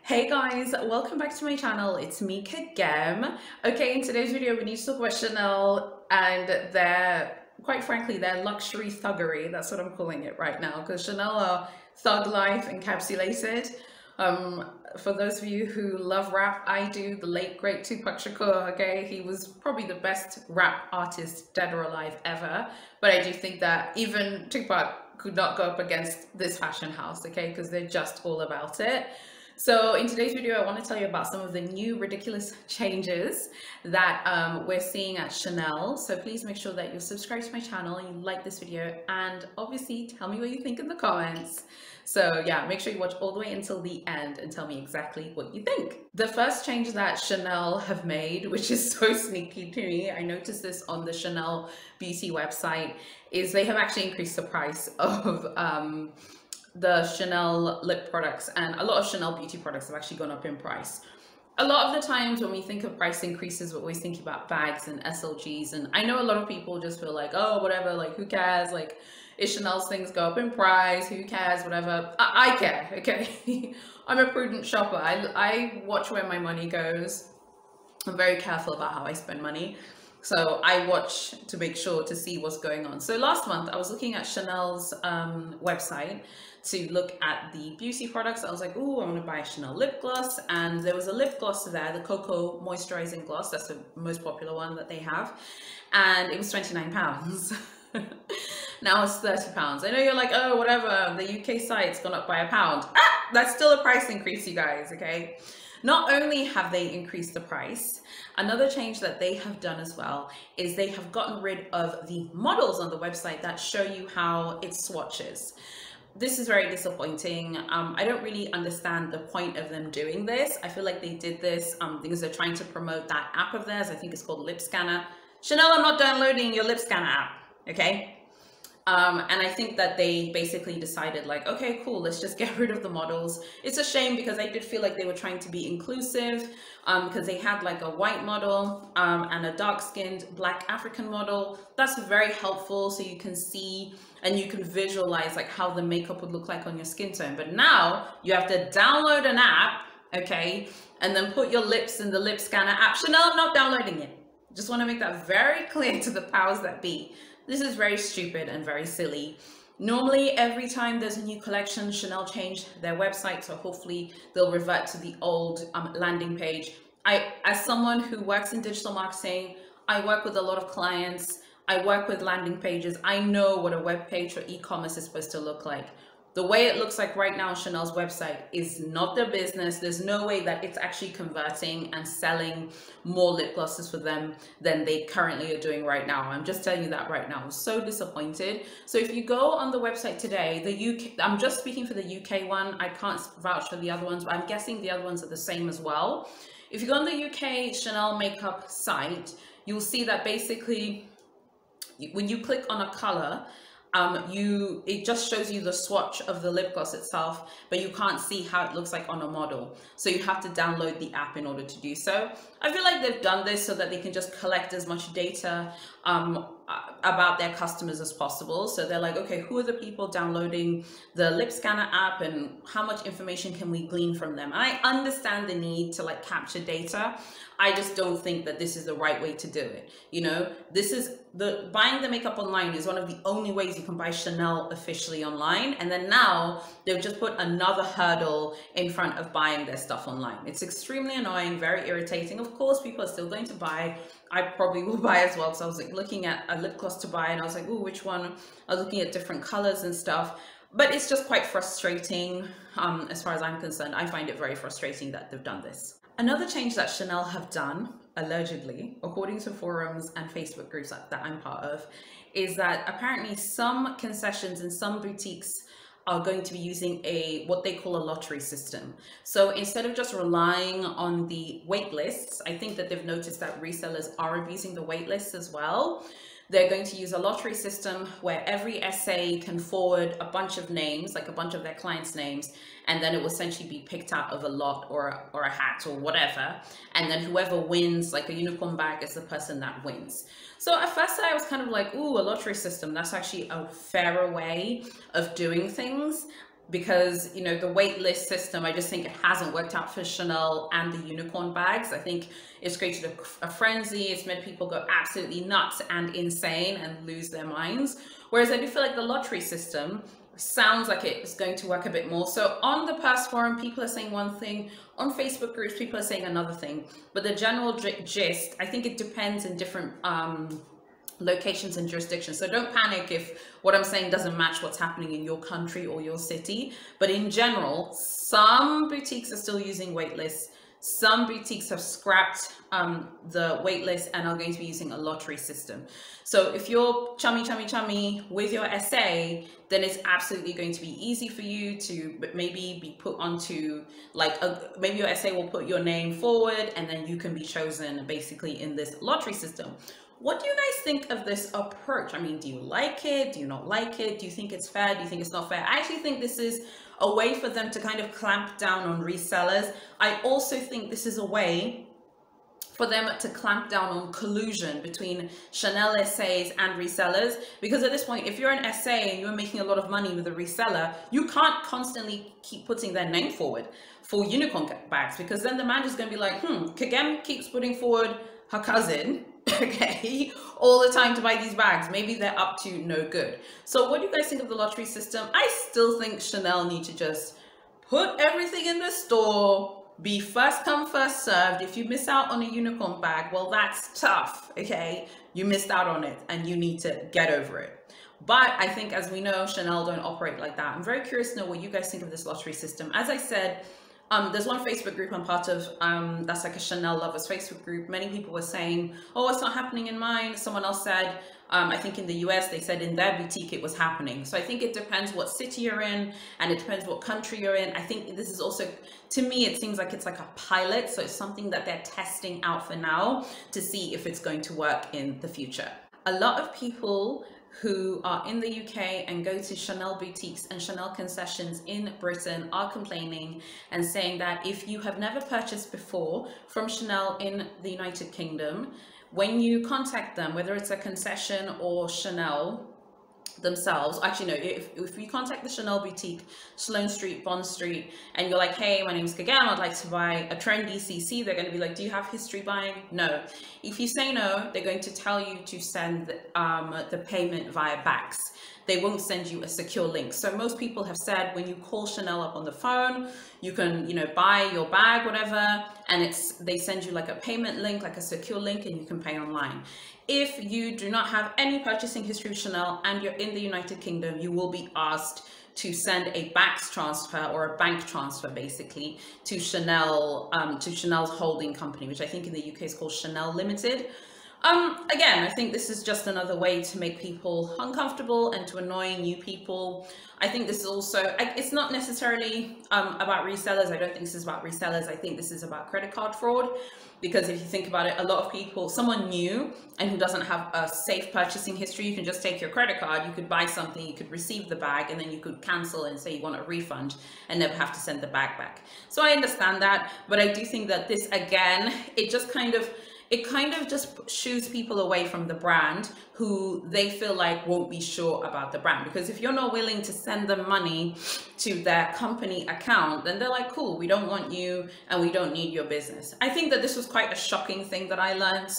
Hey guys, welcome back to my channel. It's me Kagem. Okay, in today's video we need to talk about Chanel and quite frankly, their luxury thuggery. That's what I'm calling it right now, because Chanel are thug life encapsulated. For those of you who love rap, I do. The late great Tupac Shakur, okay, he was probably the best rap artist dead or alive ever. But I do think that even Tupac could not go up against this fashion house, okay, because they're just all about it. So in today's video, I want to tell you about some of the new ridiculous changes that we're seeing at Chanel. So please make sure that you're subscribed to my channel and you like this video, and obviously tell me what you think in the comments. So yeah, make sure you watch all the way until the end and tell me exactly what you think. The first change that Chanel have made, which is so sneaky to me, I noticed this on the Chanel beauty website, is they have actually increased the price of the Chanel lip products, and a lot of Chanel beauty products have actually gone up in price. A lot of the times when we think of price increases, we're always thinking about bags and SLGs, and I know a lot of people just feel like, oh, whatever, like who cares, like if Chanel's things go up in price, who cares, whatever. I care, okay? I'm a prudent shopper. I watch where my money goes. I'm very careful about how I spend money. So I watch to make sure to see what's going on. So last month I was looking at Chanel's website to look at the beauty products. I was like, oh, I want to buy a Chanel lip gloss. And there was a lip gloss there, the Cocoa Moisturizing Gloss. That's the most popular one that they have. And it was £29. Now it's £30. I know you're like, oh, whatever, the UK site's gone up by £1. That's still a price increase, you guys, okay? Not only have they increased the price, another change that they have done as well is they have gotten rid of the models on the website that show you how it swatches. This is very disappointing. I don't really understand the point of them doing this. I feel like they did this because they're trying to promote that app of theirs. I think it's called Lip Scanner. Chanel, I'm not downloading your Lip Scanner app, okay? And I think that they basically decided like, okay, cool, let's just get rid of the models. It's a shame because I did feel like they were trying to be inclusive because they had like a white model and a dark-skinned Black African model. That's very helpful, so you can see and you can visualize like how the makeup would look like on your skin tone. But now you have to download an app, okay, and then put your lips in the Lip Scanner app. Chanel, I'm not downloading it. Just want to make that very clear to the powers that be. This is very stupid and very silly. Normally, every time there's a new collection, Chanel change their website, so hopefully they'll revert to the old landing page. As someone who works in digital marketing, I work with a lot of clients, I work with landing pages. I know what a web page for e-commerce is supposed to look like. The way it looks like right now on Chanel's website is not their business. There's no way that it's actually converting and selling more lip glosses for them than they currently are doing right now. I'm just telling you that right now. I'm so disappointed. So if you go on the website today, the UK, I'm just speaking for the UK one. I can't vouch for the other ones, but I'm guessing the other ones are the same as well. If you go on the UK Chanel makeup site, you'll see that basically when you click on a color, it just shows you the swatch of the lip gloss itself, but you can't see how it looks like on a model. So you have to download the app in order to do so. I feel like they've done this so that they can just collect as much data about their customers as possible. So they're like, okay, who are the people downloading the Lip Scanner app and how much information can we glean from them? And I understand the need to like capture data. I just don't think that this is the right way to do it. You know, buying the makeup online is one of the only ways you can buy Chanel officially online. And then now they've just put another hurdle in front of buying their stuff online. It's extremely annoying, very irritating. Of course, people are still going to buy. I probably will buy as well. So I was like looking at a lip gloss to buy and I was like, oh, which one? I was looking at different colors and stuff. But it's just quite frustrating. As far as I'm concerned, I find it very frustrating that they've done this. Another change that Chanel have done, allegedly, according to forums and Facebook groups that I'm part of, is that apparently some concessions and some boutiques are going to be using what they call a lottery system. So instead of just relying on the wait lists, I think that they've noticed that resellers are abusing the wait lists as well. They're going to use a lottery system where every SA can forward a bunch of names, like a bunch of their clients' names, and then it will essentially be picked out of a lot or a hat or whatever. And then whoever wins, like a unicorn bag, is the person that wins. So at first I was kind of like, ooh, a lottery system, that's actually a fairer way of doing things. because, you know, the wait list system, I just think it hasn't worked out for Chanel and the unicorn bags. I think it's created a frenzy. It's made people go absolutely nuts and insane and lose their minds. Whereas I do feel like the lottery system sounds like it's going to work a bit more. So on the Purse Forum, people are saying one thing. On Facebook groups, people are saying another thing. But the general gist, I think it depends in different locations and jurisdictions. So don't panic if what I'm saying doesn't match what's happening in your country or your city. But in general, some boutiques are still using waitlists. Some boutiques have scrapped the waitlist and are going to be using a lottery system. So if you're chummy with your SA, then it's absolutely going to be easy for you to maybe be put onto, like, maybe your SA will put your name forward and then you can be chosen basically in this lottery system. What do you guys think of this approach? I mean, do you like it? Do you not like it? Do you think it's fair? Do you think it's not fair? I actually think this is a way for them to kind of clamp down on resellers. I also think this is a way for them to clamp down on collusion between Chanel SAs and resellers. Because at this point, if you're an SA and you're making a lot of money with a reseller, you can't constantly keep putting their name forward for unicorn bags, because then the manager's going to be like, Kagem keeps putting forward her cousin, okay, all the time to buy these bags. Maybe they're up to no good. So what do you guys think of the lottery system? I still think Chanel need to just put everything in the store, be first come, first served. If you miss out on a unicorn bag, well, that's tough, okay? You missed out on it and you need to get over it. But I think, as we know, Chanel don't operate like that. I'm very curious to know what you guys think of this lottery system. As I said, there's one Facebook group I'm part of, that's like a Chanel lovers Facebook group. Many people were saying, oh, it's not happening in mine. Someone else said, I think in the US, they said in their boutique it was happening. So I think it depends what city you're in and it depends what country you're in. I think this is also, to me, it seems like it's like a pilot. So it's something that they're testing out for now to see if it's going to work in the future. A lot of people who are in the UK and go to Chanel boutiques and Chanel concessions in Britain are complaining and saying that if you have never purchased before from Chanel in the United Kingdom, when you contact them, whether it's a concession or Chanel themselves, actually no, if you contact the Chanel boutique, Sloane Street, Bond Street, and you're like, hey, my name is Kagem, I'd like to buy a trendy CC, they're going to be like, do you have history buying? No. If you say no, they're going to tell you to send the payment via BACS. They won't send you a secure link. So most people have said when you call Chanel up on the phone, you can, you know, buy your bag, whatever, and they send you like a payment link, like a secure link, and you can pay online. If you do not have any purchasing history with Chanel and you're in the United Kingdom, you will be asked to send a BACS transfer or a bank transfer basically to Chanel, to Chanel's holding company, which I think in the UK is called Chanel Limited. Again, I think this is just another way to make people uncomfortable and to annoy new people. I think this is also, it's not necessarily about resellers. I don't think this is about resellers. I think this is about credit card fraud, because if you think about it, a lot of people, someone new and who doesn't have a safe purchasing history, you can just take your credit card, you could buy something, you could receive the bag, and then you could cancel and say you want a refund and never have to send the bag back. So I understand that, but I do think that this, again, it kind of just shoos people away from the brand who they feel like won't be sure about the brand. Because if you're not willing to send them money to their company account, then they're like, cool, we don't want you and we don't need your business. I think that this was quite a shocking thing that I learned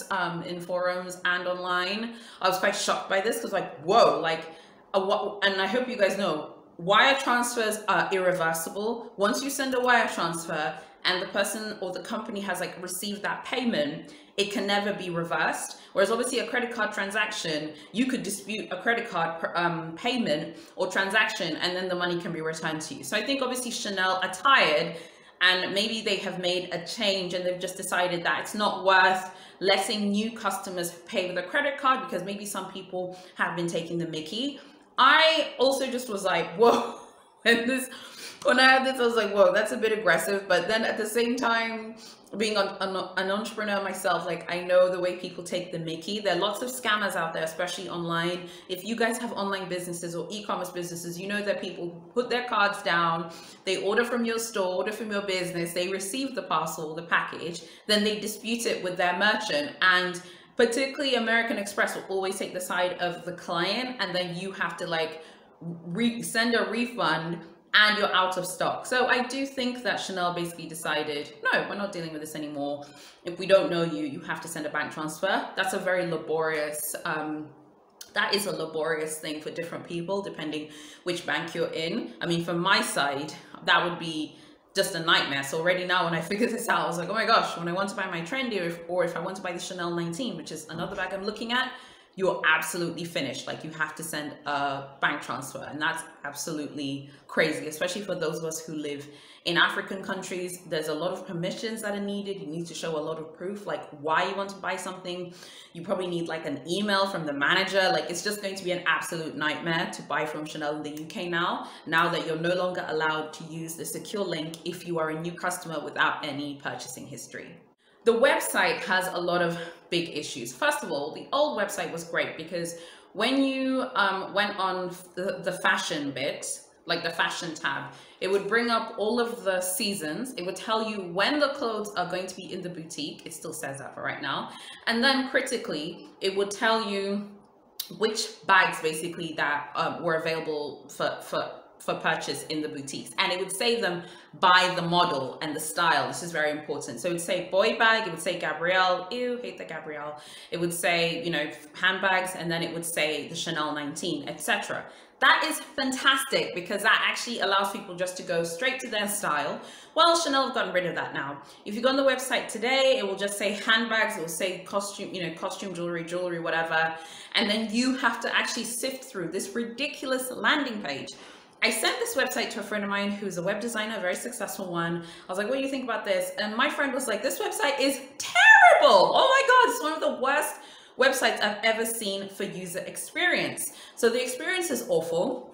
in forums and online. I was quite shocked by this because, like, whoa, like, and I hope you guys know, wire transfers are irreversible. Once you send a wire transfer and the person or the company has like received that payment, it can never be reversed. Whereas obviously a credit card transaction, you could dispute a credit card payment or transaction and then the money can be returned to you. So I think obviously Chanel are tired and maybe they have made a change and they've just decided that it's not worth letting new customers pay with a credit card because maybe some people have been taking the mickey. I also just was like, whoa, when I had this, I was like, whoa, that's a bit aggressive. But then at the same time, being an entrepreneur myself, like I know the way people take the mickey. There are lots of scammers out there, especially online. If you guys have online businesses or e-commerce businesses, you know that people put their cards down, they order from your store, order from your business, they receive the parcel, the package, then they dispute it with their merchant. And particularly American Express will always take the side of the client, and then you have to like send a refund and you're out of stock. So I do think that Chanel basically decided, no, we're not dealing with this anymore. If we don't know you, you have to send a bank transfer. That's a very laborious, that is a laborious thing for different people, depending which bank you're in. I mean, from my side, that would be just a nightmare. So already now when I figured this out, I was like, oh my gosh, when I want to buy my trendy, or if I want to buy the Chanel 19, which is another bag I'm looking at, you're absolutely finished. Like, you have to send a bank transfer, and that's absolutely crazy, especially for those of us who live in African countries. There's a lot of permissions that are needed. You need to show a lot of proof, like why you want to buy something. You probably need like an email from the manager. Like, it's just going to be an absolute nightmare to buy from Chanel in the UK now that you're no longer allowed to use the secure link if you are a new customer without any purchasing history. The website has a lot of big issues. First of all, the old website was great because when you went on the fashion bit, like the fashion tab, it would bring up all of the seasons. It would tell you when the clothes are going to be in the boutique. It still says that for right now. And then critically, it would tell you which bags basically that were available for purchase in the boutiques, and it would say them by the model and the style. This is very important. So it would say boy bag, it would say Gabrielle, ew, hate the Gabrielle. It would say, you know, handbags, and then it would say the Chanel 19, etc. That is fantastic because that actually allows people just to go straight to their style. Well, Chanel have gotten rid of that now. If you go on the website today, it will just say handbags, it will say costume, you know, costume jewelry, whatever. And then you have to actually sift through this ridiculous landing page. I sent this website to a friend of mine who's a web designer, a very successful one. I was like, what do you think about this? And my friend was like, this website is terrible. Oh my God, it's one of the worst websites I've ever seen for user experience. So the experience is awful.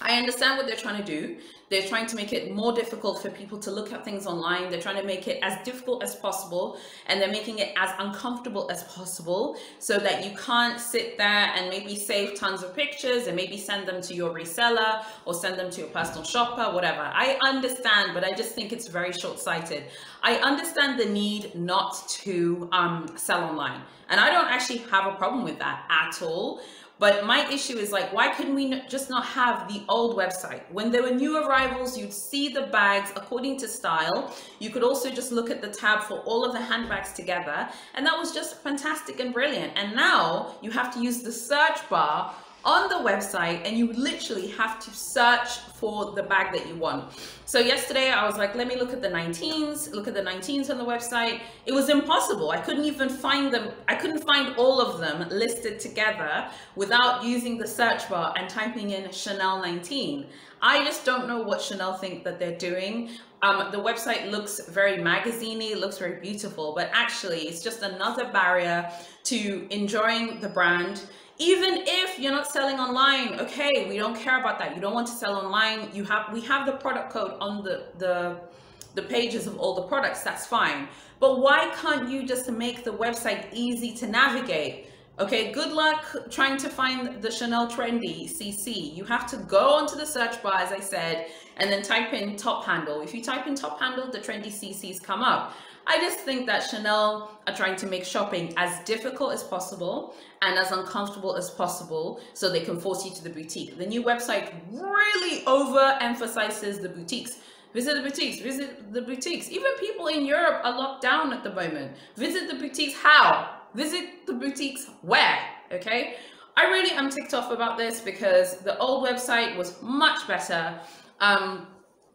I understand what they're trying to do. They're trying to make it more difficult for people to look at things online. They're trying to make it as difficult as possible, and they're making it as uncomfortable as possible so that you can't sit there and maybe save tons of pictures and maybe send them to your reseller or send them to your personal shopper, whatever. I understand, but I just think it's very short-sighted. I understand the need not to sell online, and I don't actually have a problem with that at all. But my issue is, like, why couldn't we just not have the old website? When there were new arrivals, you'd see the bags according to style. You could also just look at the tab for all of the handbags together. And that was just fantastic and brilliant. And now you have to use the search bar on the website, and you literally have to search for the bag that you want. So yesterday I was like, let me look at the 19s, look at the 19s on the website. It was impossible. I couldn't even find them. I couldn't find all of them listed together without using the search bar and typing in Chanel 19. I just don't know what Chanel think that they're doing. The website looks very magazine-y, it looks very beautiful, but actually it's just another barrier to enjoying the brand. Even if you're not selling online, okay, we don't care about that. You don't want to sell online. We have the product code on the pages of all the products. That's fine. But why can't you just make the website easy to navigate? Okay, good luck trying to find the Chanel Trendy CC. You have to go onto the search bar, as I said, and then type in top handle. If you type in top handle, the Trendy CCs come up. I just think that Chanel are trying to make shopping as difficult as possible and as uncomfortable as possible so they can force you to the boutique. The new website really overemphasizes the boutiques. Visit the boutiques, visit the boutiques. Even people in Europe are locked down at the moment. Visit the boutiques how? Visit the boutiques where? Okay? I really am ticked off about this because the old website was much better.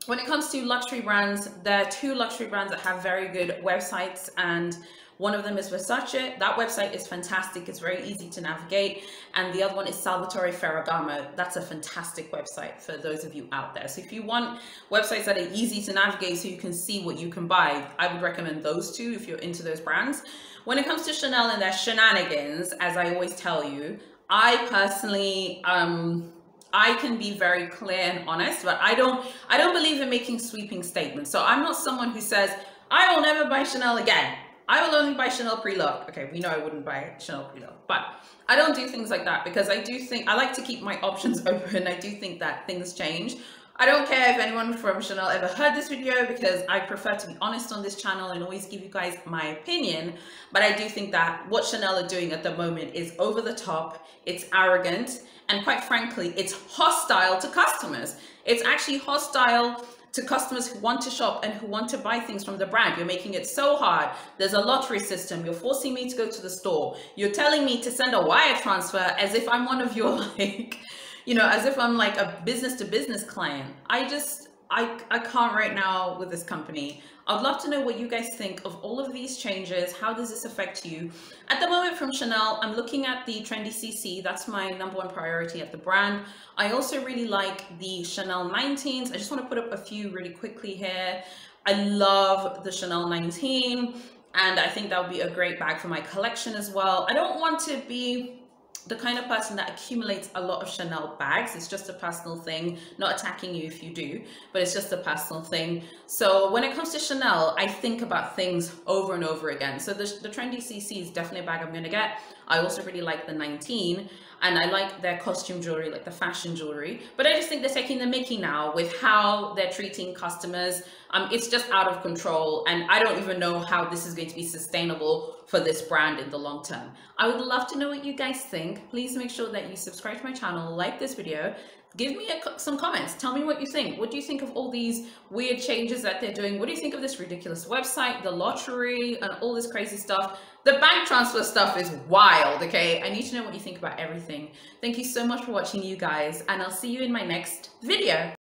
When it comes to luxury brands, there are two luxury brands that have very good websites, and one of them is Versace. That website is fantastic. It's very easy to navigate. And the other one is Salvatore Ferragamo. That's a fantastic website for those of you out there. So if you want websites that are easy to navigate so you can see what you can buy, I would recommend those two if you're into those brands. When it comes to Chanel and their shenanigans, as I always tell you, I personally, I can be very clear and honest, but I don't believe in making sweeping statements. So I'm not someone who says, I will never buy Chanel again. I will only buy Chanel pre-loved. Okay, we know I wouldn't buy Chanel pre-loved, but I don't do things like that because I do think, I like to keep my options open. I do think that things change. I don't care if anyone from Chanel ever heard this video, because I prefer to be honest on this channel and always give you guys my opinion. But I do think that what Chanel are doing at the moment is over the top, it's arrogant, and quite frankly, it's hostile to customers. It's actually hostile to customers who want to shop and who want to buy things from the brand. You're making it so hard. There's a lottery system. You're forcing me to go to the store. You're telling me to send a wire transfer as if I'm one of your, like, you know, as if I'm like a business to business client. I can't right now with this company. I'd love to know what you guys think of all of these changes. How does this affect you? At the moment from Chanel, I'm looking at the Trendy CC. That's my #1 priority at the brand. I also really like the Chanel 19s. I just want to put up a few really quickly here. I love the Chanel 19, and I think that would be a great bag for my collection as well. I don't want to be the kind of person that accumulates a lot of Chanel bags. It's just a personal thing, not attacking you if you do, but it's just a personal thing. So when it comes to Chanel, I think about things over and over again. So the Trendy CC is definitely a bag I'm gonna get. I also really like the 19, and I like their costume jewelry, like the fashion jewelry, but I just think they're taking the mickey now with how they're treating customers. It's just out of control, and I don't even know how this is going to be sustainable for this brand in the long term. I would love to know what you guys think. Please make sure that you subscribe to my channel, like this video, give me some comments. Tell me what you think. What do you think of all these weird changes that they're doing? What do you think of this ridiculous website, the lottery, and all this crazy stuff? The bank transfer stuff is wild, okay? I need to know what you think about everything. Thank you so much for watching, you guys, and I'll see you in my next video.